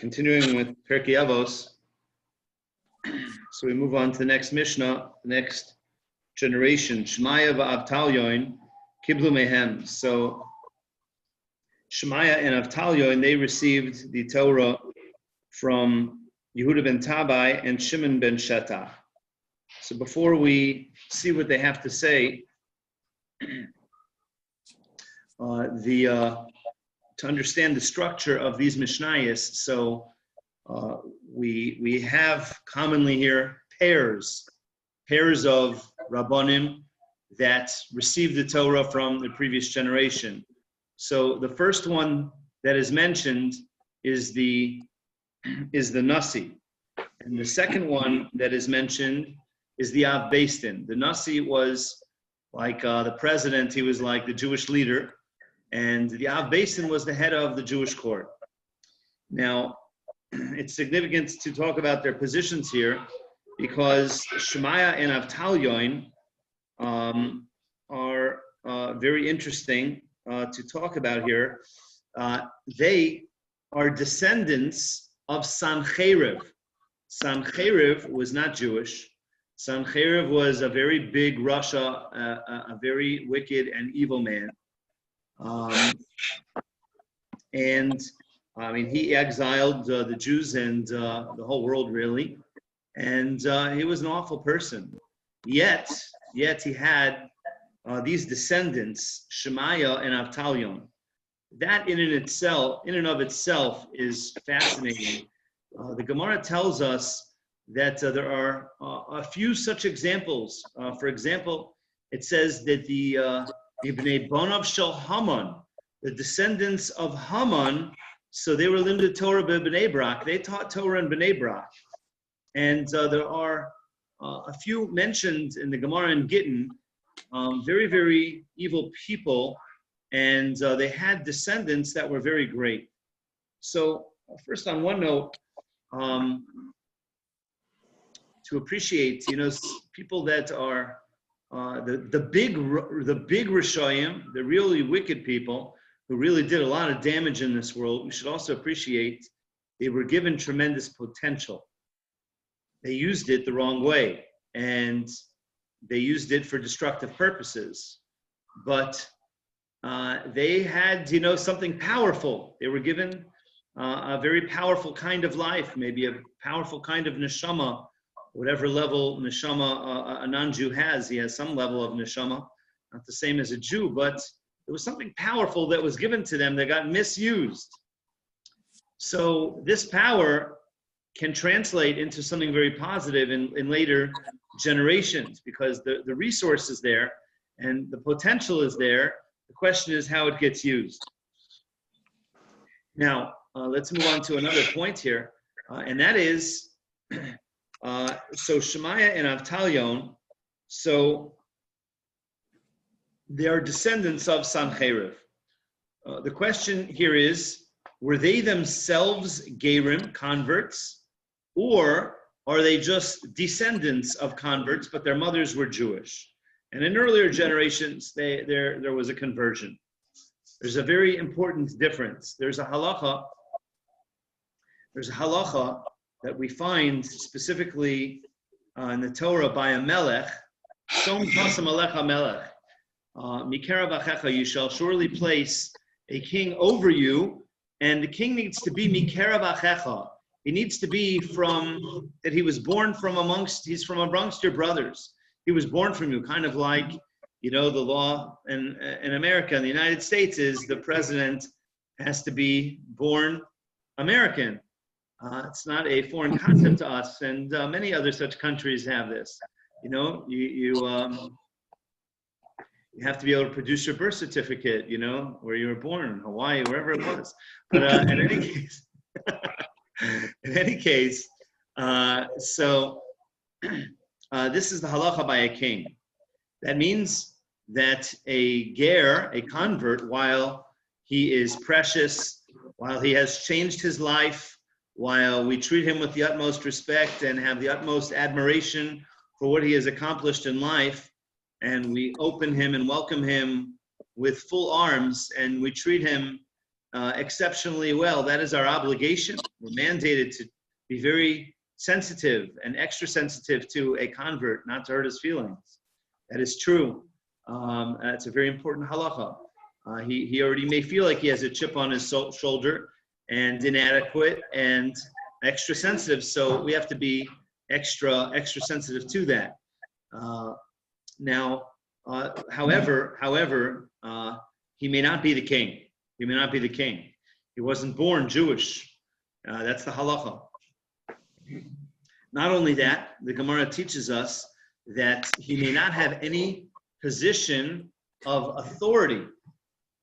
continuing with Pirkei Avos, so we move on to the next Mishnah, the next generation. Shemaya v'Avtalyon kiblu mehem. So Shemaya and Avtalyon, they received the Torah from Yehuda ben Tabai and Shimon ben Shetach. So before we see what they have to say, to understand the structure of these Mishnayos, so we have commonly here pairs of Rabbanim that received the Torah from the previous generation. So the first one that is mentioned is the Nasi, and the second one that is mentioned is the Av Beis Din. The Nasi was like the president; he was like the Jewish leader, and the Av Beis Din was the head of the Jewish court. Now, it's significant to talk about their positions here because Shemaya and Avtalyon are very interesting to talk about here. They are descendants of Sancheriv. Sancheriv was not Jewish. Sancheriv was a very big Russia, a very wicked and evil man. He exiled the Jews and the whole world, really. And he was an awful person. Yet he had these descendants, Shemaya and Avtalyon. That in and of itself is fascinating. The Gemara tells us that there are a few such examples. For example, it says that the Ibnei Bonav Shel Haman, the descendants of Haman, so they were limited Torah by Bnei Brak. They taught Torah in Bnei Brak. And there are a few mentioned in the Gemara and Gittin, very, very evil people, and they had descendants that were very great. So first on one note, to appreciate, people that are the big Rishayim, the really wicked people who really did a lot of damage in this world, we should also appreciate they were given tremendous potential. They used it the wrong way, and they used it for destructive purposes. But they had, something powerful. They were given a very powerful kind of life, maybe a powerful kind of neshama, whatever level neshama a non-Jew has. He has some level of neshama, not the same as a Jew, but there was something powerful that was given to them that got misused. So this power can translate into something very positive in later generations because the resource is there and the potential is there. The question is how it gets used. Now, let's move on to another point here, and that is, so Shemaya and Avtalyon, so they are descendants of Sancheriv. The question here is, were they themselves Gerim, converts, or are they just descendants of converts, but their mothers were Jewish? And in earlier generations, there was a conversion. There's a very important difference. There's a halacha that we find specifically in the Torah by a melech, Som Tasam Alecha Melech, Mikerav Achecha, you shall surely place a king over you, and the king needs to be Mikerav Achecha. He needs to be that he was born he's from amongst your brothers. He was born from you, kind of like, the law in America, in the United States, is the president has to be born American. It's not a foreign concept to us, and many other such countries have this. You have to be able to produce your birth certificate, where you were born, in Hawaii, wherever it was. But in any case, this is the halacha by a king. That means that a ger, a convert, while he is precious, while he has changed his life, while we treat him with the utmost respect and have the utmost admiration for what he has accomplished in life, and we open him and welcome him with full arms, and we treat him exceptionally well. That is our obligation. We're mandated to be very sensitive and extra sensitive to a convert, not to hurt his feelings. That is true. That's a very important halacha. He already may feel like he has a chip on his shoulder and inadequate and extra sensitive, so we have to be extra sensitive to that. However, he may not be the king. He may not be the king. He wasn't born Jewish. That's the halacha. Not only that, the Gemara teaches us that he may not have any position of authority.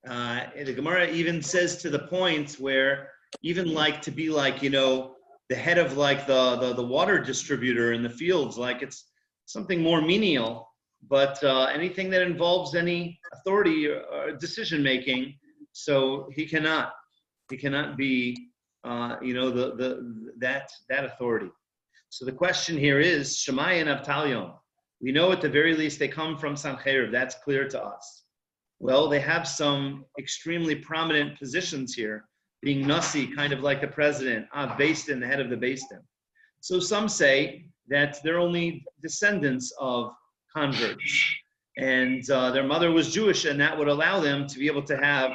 The Gemara even says to the point where even like to be like, the head of like the water distributor in the fields, like it's something more menial, but anything that involves any authority or decision making, so he cannot be that authority. So the question here is Shammai and Avtalion. We know at the very least they come from Sancheiriv. That's clear to us. Well, they have some extremely prominent positions here, being Nasi, kind of like the president, Beis Din, the head of the Beis Din. So some say that they're only descendants of converts, and their mother was Jewish, and that would allow them to be able to have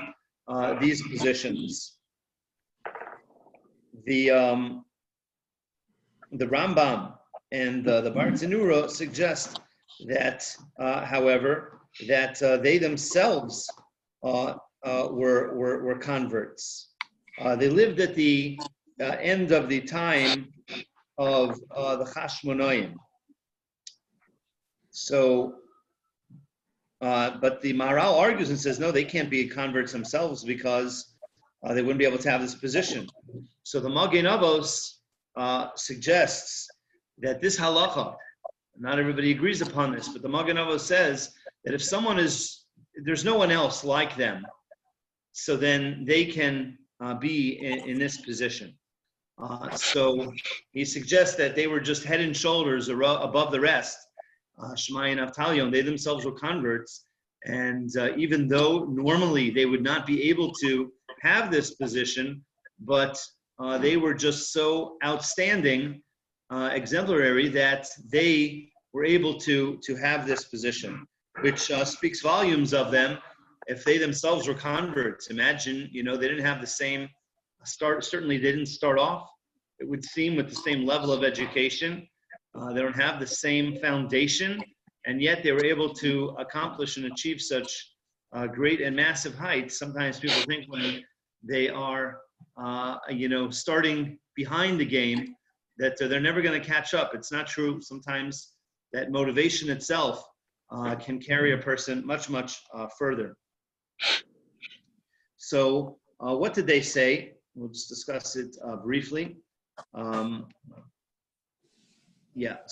these positions. The Rambam and the Bar Zinura suggest that, however, that they themselves were converts. They lived at the end of the time of the Chashmonaim. So, but the Maharal argues and says, no, they can't be converts themselves because they wouldn't be able to have this position. So the Magen Avos suggests that this halacha, not everybody agrees upon this, but the Magen Avos says that if someone there's no one else like them, so then they can be in this position. So he suggests that they were just head and shoulders above the rest. Shammai and Avtalion, they themselves were converts, and even though normally they would not be able to have this position, but they were just so outstanding, exemplary, that they were able to have this position, which speaks volumes of them. If they themselves were converts, imagine, they didn't have the same start. Certainly, they didn't start off, it would seem, with the same level of education. They don't have the same foundation, and yet they were able to accomplish and achieve such great and massive heights. Sometimes people think when they are, starting behind the game, that they're never going to catch up. It's not true. Sometimes that motivation itself can carry a person much, much further. So what did they say? We'll just discuss it briefly. So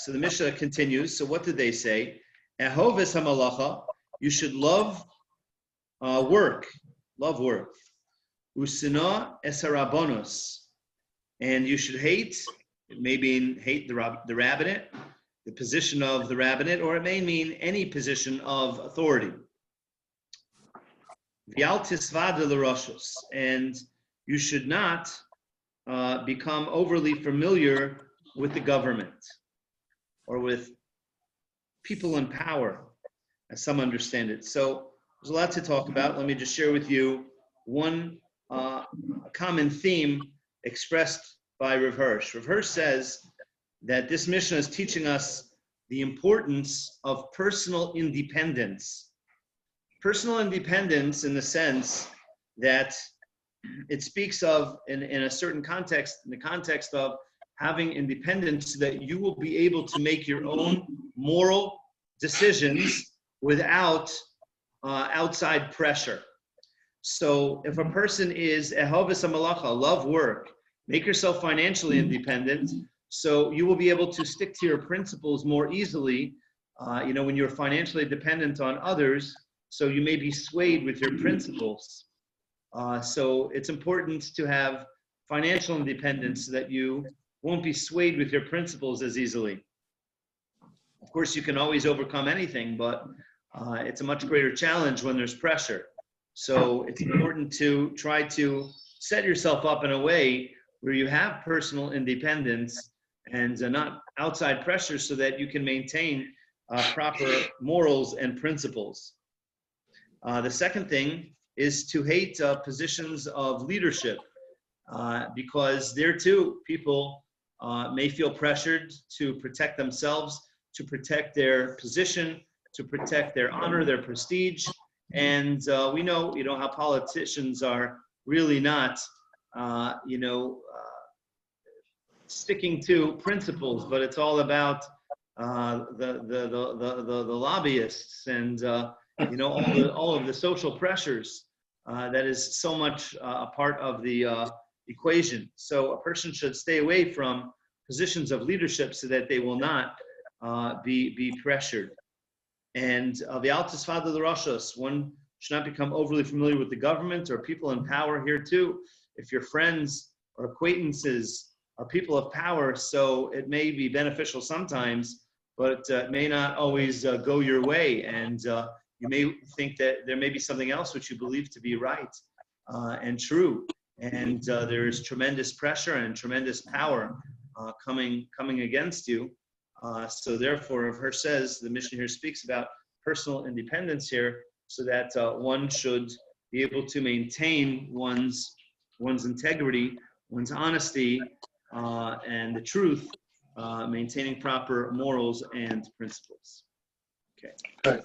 the Mishnah continues. So what did they say? Ahoves hamalacha, you should love work. Usina esarabonos, and you should hate. It may mean hate the rabbinate, the position of the rabbinate, or it may mean any position of authority. V'al tisvada l'roshos, and you should not become overly familiar with the government or with people in power, as some understand it. So there's a lot to talk about. Let me just share with you one common theme expressed by Rav Hirsch. Rav Hirsch says that this Mishnah is teaching us the importance of personal independence. Personal independence in the sense that it speaks of, in a certain context, in the context of having independence, so that you will be able to make your own moral decisions without outside pressure. So if a person is ehovas hamalacha, love work, make yourself financially independent, so you will be able to stick to your principles more easily, when you're financially dependent on others, so you may be swayed with your principles. So it's important to have financial independence so that you won't be swayed with your principles as easily. Of course, you can always overcome anything, but it's a much greater challenge when there's pressure. So it's important to try to set yourself up in a way where you have personal independence and not outside pressure, so that you can maintain proper morals and principles. The second thing is to hate positions of leadership, because there too, people may feel pressured to protect themselves, to protect their position, to protect their honor, their prestige. And we know, how politicians are really not, sticking to principles, but it's all about the lobbyists and all of the social pressures that is so much a part of the equation. So a person should stay away from positions of leadership so that they will not be pressured. And the altus fada the rashos, one should not become overly familiar with the government or people in power here too. If your friends or acquaintances are people of power, so it may be beneficial sometimes, but it may not always go your way. And you may think that there may be something else which you believe to be right and true. And there is tremendous pressure and tremendous power coming against you. So therefore, Rav Hirsch says, the Mishnah here speaks about personal independence here, so that one should be able to maintain one's integrity, one's honesty, and the truth, maintaining proper morals and principles. Okay. Good.